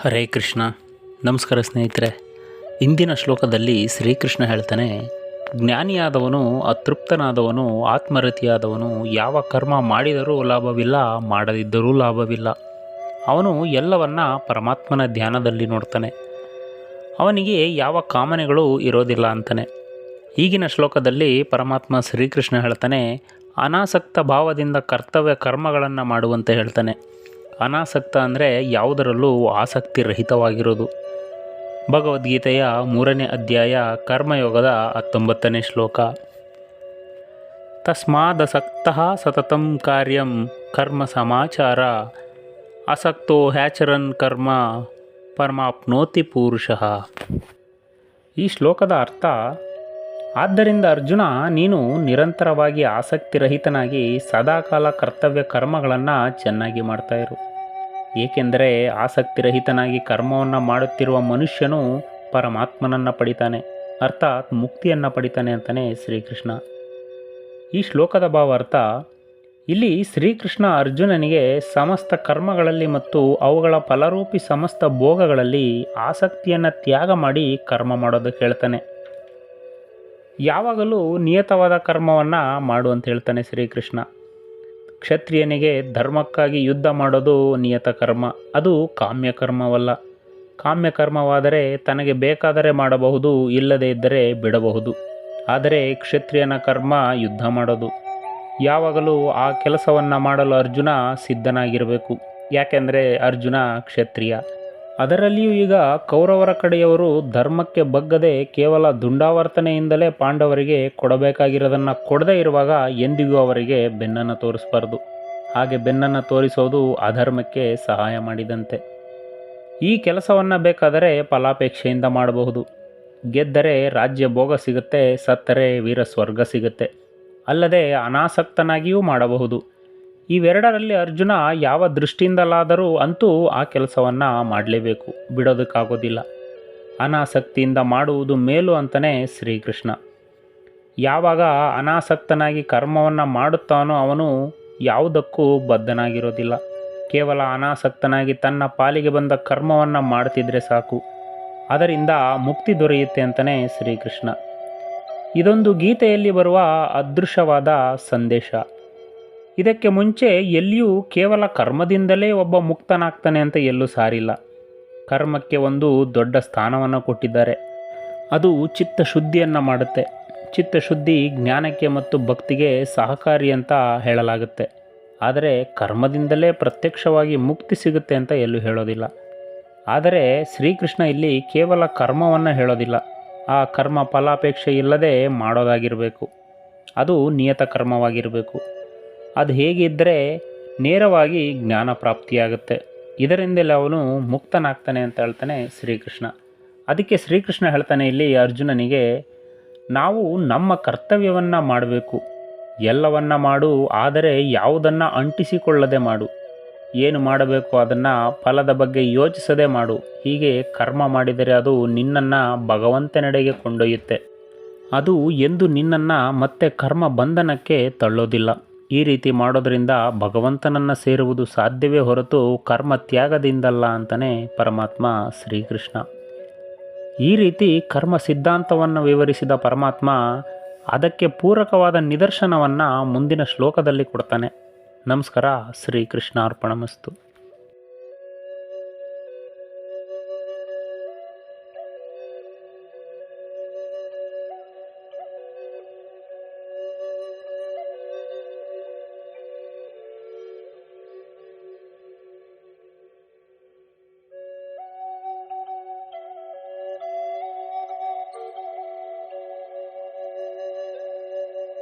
ಹರೇ ಕೃಷ್ಣ. ನಮಸ್ಕಾರ ಸ್ನೇಹಿತರೆ. ಇಂದಿನ ಶ್ಲೋಕದಲ್ಲಿ ಶ್ರೀಕೃಷ್ಣ ಹೇಳ್ತಾನೆ, ಜ್ಞಾನಿಯಾದವನು, ಅತೃಪ್ತನಾದವನು, ಆತ್ಮರತಿಯಾದವನು ಯಾವ ಕರ್ಮ ಮಾಡಿದರೂ ಲಾಭವಿಲ್ಲ, ಮಾಡದಿದ್ದರೂ ಲಾಭವಿಲ್ಲ. ಅವನು ಎಲ್ಲವನ್ನ ಪರಮಾತ್ಮನ ಧ್ಯಾನದಲ್ಲಿ ನೋಡ್ತಾನೆ. ಅವನಿಗೆ ಯಾವ ಕಾಮನೆಗಳು ಇರೋದಿಲ್ಲ ಅಂತಾನೆ. ಈಗಿನ ಶ್ಲೋಕದಲ್ಲಿ ಪರಮಾತ್ಮ ಶ್ರೀಕೃಷ್ಣ ಹೇಳ್ತಾನೆ, ಅನಾಸಕ್ತ ಭಾವದಿಂದ ಕರ್ತವ್ಯ ಕರ್ಮಗಳನ್ನು ಮಾಡುವಂತೆ ಹೇಳ್ತಾನೆ. ಅನಾಸಕ್ತ ಅಂದರೆ ಯಾವುದರಲ್ಲೂ ಆಸಕ್ತಿ ರಹಿತವಾಗಿರೋದು. ಭಗವದ್ಗೀತೆಯ 3ನೇ ಅಧ್ಯಾಯ ಕರ್ಮಯೋಗದ 19ನೇ ಶ್ಲೋಕ. ತಸ್ಮಾದಸಕ್ತಃ ಸತತಂ ಕಾರ್ಯಂ ಕರ್ಮ ಸಮಾಚಾರ ಅಸಕ್ತೋ ಹ್ಯಾಚರನ್ ಕರ್ಮ ಪರಮಾಪ್ನೋತಿ ಪುರುಷಃ. ಈ ಶ್ಲೋಕದ ಅರ್ಥ, ಆದ್ದರಿಂದ ಅರ್ಜುನ, ನೀನು ನಿರಂತರವಾಗಿ ಆಸಕ್ತಿರಹಿತನಾಗಿ ಸದಾಕಾಲ ಕರ್ತವ್ಯ ಕರ್ಮಗಳನ್ನು ಚೆನ್ನಾಗಿ ಮಾಡ್ತಾ ಇರು. ಏಕೆಂದರೆ ಆಸಕ್ತಿರಹಿತನಾಗಿ ಕರ್ಮವನ್ನು ಮಾಡುತ್ತಿರುವ ಮನುಷ್ಯನು ಪರಮಾತ್ಮನನ್ನು ಪಡಿತಾನೆ, ಅರ್ಥಾತ್ ಮುಕ್ತಿಯನ್ನು ಪಡಿತಾನೆ ಅಂತಲೇ ಶ್ರೀಕೃಷ್ಣ. ಈ ಶ್ಲೋಕದ ಭಾವಾರ್ಥ, ಇಲ್ಲಿ ಶ್ರೀಕೃಷ್ಣ ಅರ್ಜುನನಿಗೆ ಸಮಸ್ತ ಕರ್ಮಗಳಲ್ಲಿ ಮತ್ತು ಅವುಗಳ ಫಲರೂಪಿ ಸಮಸ್ತ ಭೋಗಗಳಲ್ಲಿ ಆಸಕ್ತಿಯನ್ನು ತ್ಯಾಗ ಮಾಡಿ ಕರ್ಮ ಮಾಡೋದಕ್ಕೆ ಹೇಳ್ತಾನೆ. ಯಾವಾಗಲೂ ನಿಯತವಾದ ಕರ್ಮವನ್ನು ಮಾಡು ಅಂತ ಹೇಳ್ತಾನೆ ಶ್ರೀಕೃಷ್ಣ. ಕ್ಷತ್ರಿಯನಿಗೆ ಧರ್ಮಕ್ಕಾಗಿ ಯುದ್ಧ ಮಾಡೋದು ನಿಯತ ಕರ್ಮ, ಅದು ಕಾಮ್ಯಕರ್ಮವಲ್ಲ. ಕಾಮ್ಯಕರ್ಮವಾದರೆ ತನಗೆ ಬೇಕಾದರೆ ಮಾಡಬಹುದು, ಇಲ್ಲದೇ ಇದ್ದರೆ ಬಿಡಬಹುದು. ಆದರೆ ಕ್ಷತ್ರಿಯನ ಕರ್ಮ ಯುದ್ಧ ಮಾಡೋದು. ಯಾವಾಗಲೂ ಆ ಕೆಲಸವನ್ನು ಮಾಡಲು ಅರ್ಜುನ ಸಿದ್ಧನಾಗಿರಬೇಕು. ಯಾಕೆಂದರೆ ಅರ್ಜುನ ಕ್ಷತ್ರಿಯ. ಅದರಲ್ಲಿಯೂ ಈಗ ಕೌರವರ ಕಡೆಯವರು ಧರ್ಮಕ್ಕೆ ಬಗ್ಗದೆ ಕೇವಲ ದುಂಡಾವರ್ತನೆಯಿಂದಲೇ ಪಾಂಡವರಿಗೆ ಕೊಡಬೇಕಾಗಿರೋದನ್ನು ಕೊಡದೇ ಇರುವಾಗ ಎಂದಿಗೂ ಅವರಿಗೆ ಬೆನ್ನನ್ನು ತೋರಿಸಬಾರ್ದು. ಹಾಗೆ ಬೆನ್ನನ್ನು ತೋರಿಸೋದು ಅಧರ್ಮಕ್ಕೆ ಸಹಾಯ ಮಾಡಿದಂತೆ. ಈ ಕೆಲಸವನ್ನು ಬೇಕಾದರೆ ಫಲಾಪೇಕ್ಷೆಯಿಂದ ಮಾಡಬಹುದು. ಗೆದ್ದರೆ ರಾಜ್ಯ ಭೋಗ ಸಿಗುತ್ತೆ, ಸತ್ತರೆ ವೀರ ಸ್ವರ್ಗ ಸಿಗುತ್ತೆ. ಅಲ್ಲದೆ ಅನಾಸಕ್ತನಾಗಿಯೂ ಮಾಡಬಹುದು. ಇವೆರಡರಲ್ಲಿ ಅರ್ಜುನ ಯಾವ ದೃಷ್ಟಿಯಿಂದಲಾದರೂ ಅಂತೂ ಆ ಕೆಲಸವನ್ನು ಮಾಡಲೇಬೇಕು, ಬಿಡೋದಕ್ಕಾಗೋದಿಲ್ಲ. ಅನಾಸಕ್ತಿಯಿಂದ ಮಾಡುವುದು ಮೇಲು ಅಂತಲೇ ಶ್ರೀಕೃಷ್ಣ. ಯಾವಾಗ ಅನಾಸಕ್ತನಾಗಿ ಕರ್ಮವನ್ನು ಮಾಡುತ್ತಾನೋ ಅವನು ಯಾವುದಕ್ಕೂ ಬದ್ಧನಾಗಿರೋದಿಲ್ಲ. ಕೇವಲ ಅನಾಸಕ್ತನಾಗಿ ತನ್ನ ಪಾಲಿಗೆ ಬಂದ ಕರ್ಮವನ್ನು ಮಾಡ್ತಿದ್ರೆ ಸಾಕು, ಅದರಿಂದ ಮುಕ್ತಿ ದೊರೆಯುತ್ತೆ ಅಂತಲೇ ಶ್ರೀಕೃಷ್ಣ. ಇದೊಂದು ಗೀತೆಯಲ್ಲಿ ಬರುವ ಅದೃಶ್ಯವಾದ ಸಂದೇಶ. ಇದಕ್ಕೆ ಮುಂಚೆ ಎಲ್ಲಿಯೂ ಕೇವಲ ಕರ್ಮದಿಂದಲೇ ಒಬ್ಬ ಮುಕ್ತನಾಗ್ತಾನೆ ಅಂತ ಎಲ್ಲೂ ಸಾರಿಲ್ಲ. ಕರ್ಮಕ್ಕೆ ಒಂದು ದೊಡ್ಡ ಸ್ಥಾನವನ್ನು ಕೊಟ್ಟಿದ್ದಾರೆ. ಅದು ಚಿತ್ತಶುದ್ಧಿಯನ್ನು ಮಾಡುತ್ತೆ. ಚಿತ್ತಶುದ್ಧಿ ಜ್ಞಾನಕ್ಕೆ ಮತ್ತು ಭಕ್ತಿಗೆ ಸಹಕಾರಿ ಅಂತ ಹೇಳಲಾಗುತ್ತೆ. ಆದರೆ ಕರ್ಮದಿಂದಲೇ ಪ್ರತ್ಯಕ್ಷವಾಗಿ ಮುಕ್ತಿ ಸಿಗುತ್ತೆ ಅಂತ ಎಲ್ಲೂ ಹೇಳೋದಿಲ್ಲ. ಆದರೆ ಶ್ರೀಕೃಷ್ಣ ಇಲ್ಲಿ ಕೇವಲ ಕರ್ಮವನ್ನು ಹೇಳೋದಿಲ್ಲ. ಆ ಕರ್ಮ ಫಲಾಪೇಕ್ಷೆ ಇಲ್ಲದೆ ಮಾಡೋದಾಗಿರಬೇಕು. ಅದು ನಿಯತ ಕರ್ಮವಾಗಿರಬೇಕು. ಅದು ಹೇಗಿದ್ದರೆ ನೇರವಾಗಿ ಜ್ಞಾನ ಪ್ರಾಪ್ತಿಯಾಗುತ್ತೆ. ಇದರಿಂದಲೇ ಅವನು ಮುಕ್ತನಾಗ್ತಾನೆ ಅಂತ ಹೇಳ್ತಾನೆ ಶ್ರೀಕೃಷ್ಣ. ಅದಕ್ಕೆ ಶ್ರೀಕೃಷ್ಣ ಹೇಳ್ತಾನೆ ಇಲ್ಲಿ ಅರ್ಜುನನಿಗೆ, ನಾವು ನಮ್ಮ ಕರ್ತವ್ಯವನ್ನು ಮಾಡಬೇಕು. ಎಲ್ಲವನ್ನ ಮಾಡು, ಆದರೆ ಯಾವುದನ್ನು ಅಂಟಿಸಿಕೊಳ್ಳದೆ ಮಾಡು. ಏನು ಮಾಡಬೇಕು ಅದನ್ನು ಫಲದ ಬಗ್ಗೆ ಯೋಚಿಸದೆ ಮಾಡು. ಹೀಗೆ ಕರ್ಮ ಮಾಡಿದರೆ ಅದು ನಿನ್ನನ್ನು ಭಗವಂತನೆಡೆಗೆ ಕೊಂಡೊಯ್ಯುತ್ತೆ. ಅದು ಎಂದು ನಿನ್ನನ್ನು ಮತ್ತೆ ಕರ್ಮ ಬಂಧನಕ್ಕೆ ತಳ್ಳೋದಿಲ್ಲ. ಈ ರೀತಿ ಮಾಡೋದರಿಂದ ಭಗವಂತನನ್ನು ಸೇರುವುದು ಸಾಧ್ಯವೇ ಹೊರತು ಕರ್ಮ ತ್ಯಾಗದಿಂದಲ್ಲ ಅಂತಲೇ ಪರಮಾತ್ಮ ಶ್ರೀಕೃಷ್ಣ. ಈ ರೀತಿ ಕರ್ಮ ಸಿದ್ಧಾಂತವನ್ನು ವಿವರಿಸಿದ ಪರಮಾತ್ಮ ಅದಕ್ಕೆ ಪೂರಕವಾದ ನಿದರ್ಶನವನ್ನು ಮುಂದಿನ ಶ್ಲೋಕದಲ್ಲಿ ಕೊಡ್ತಾನೆ. ನಮಸ್ಕಾರ. ಶ್ರೀಕೃಷ್ಣ ಅರ್ಪಣಮಸ್ತು.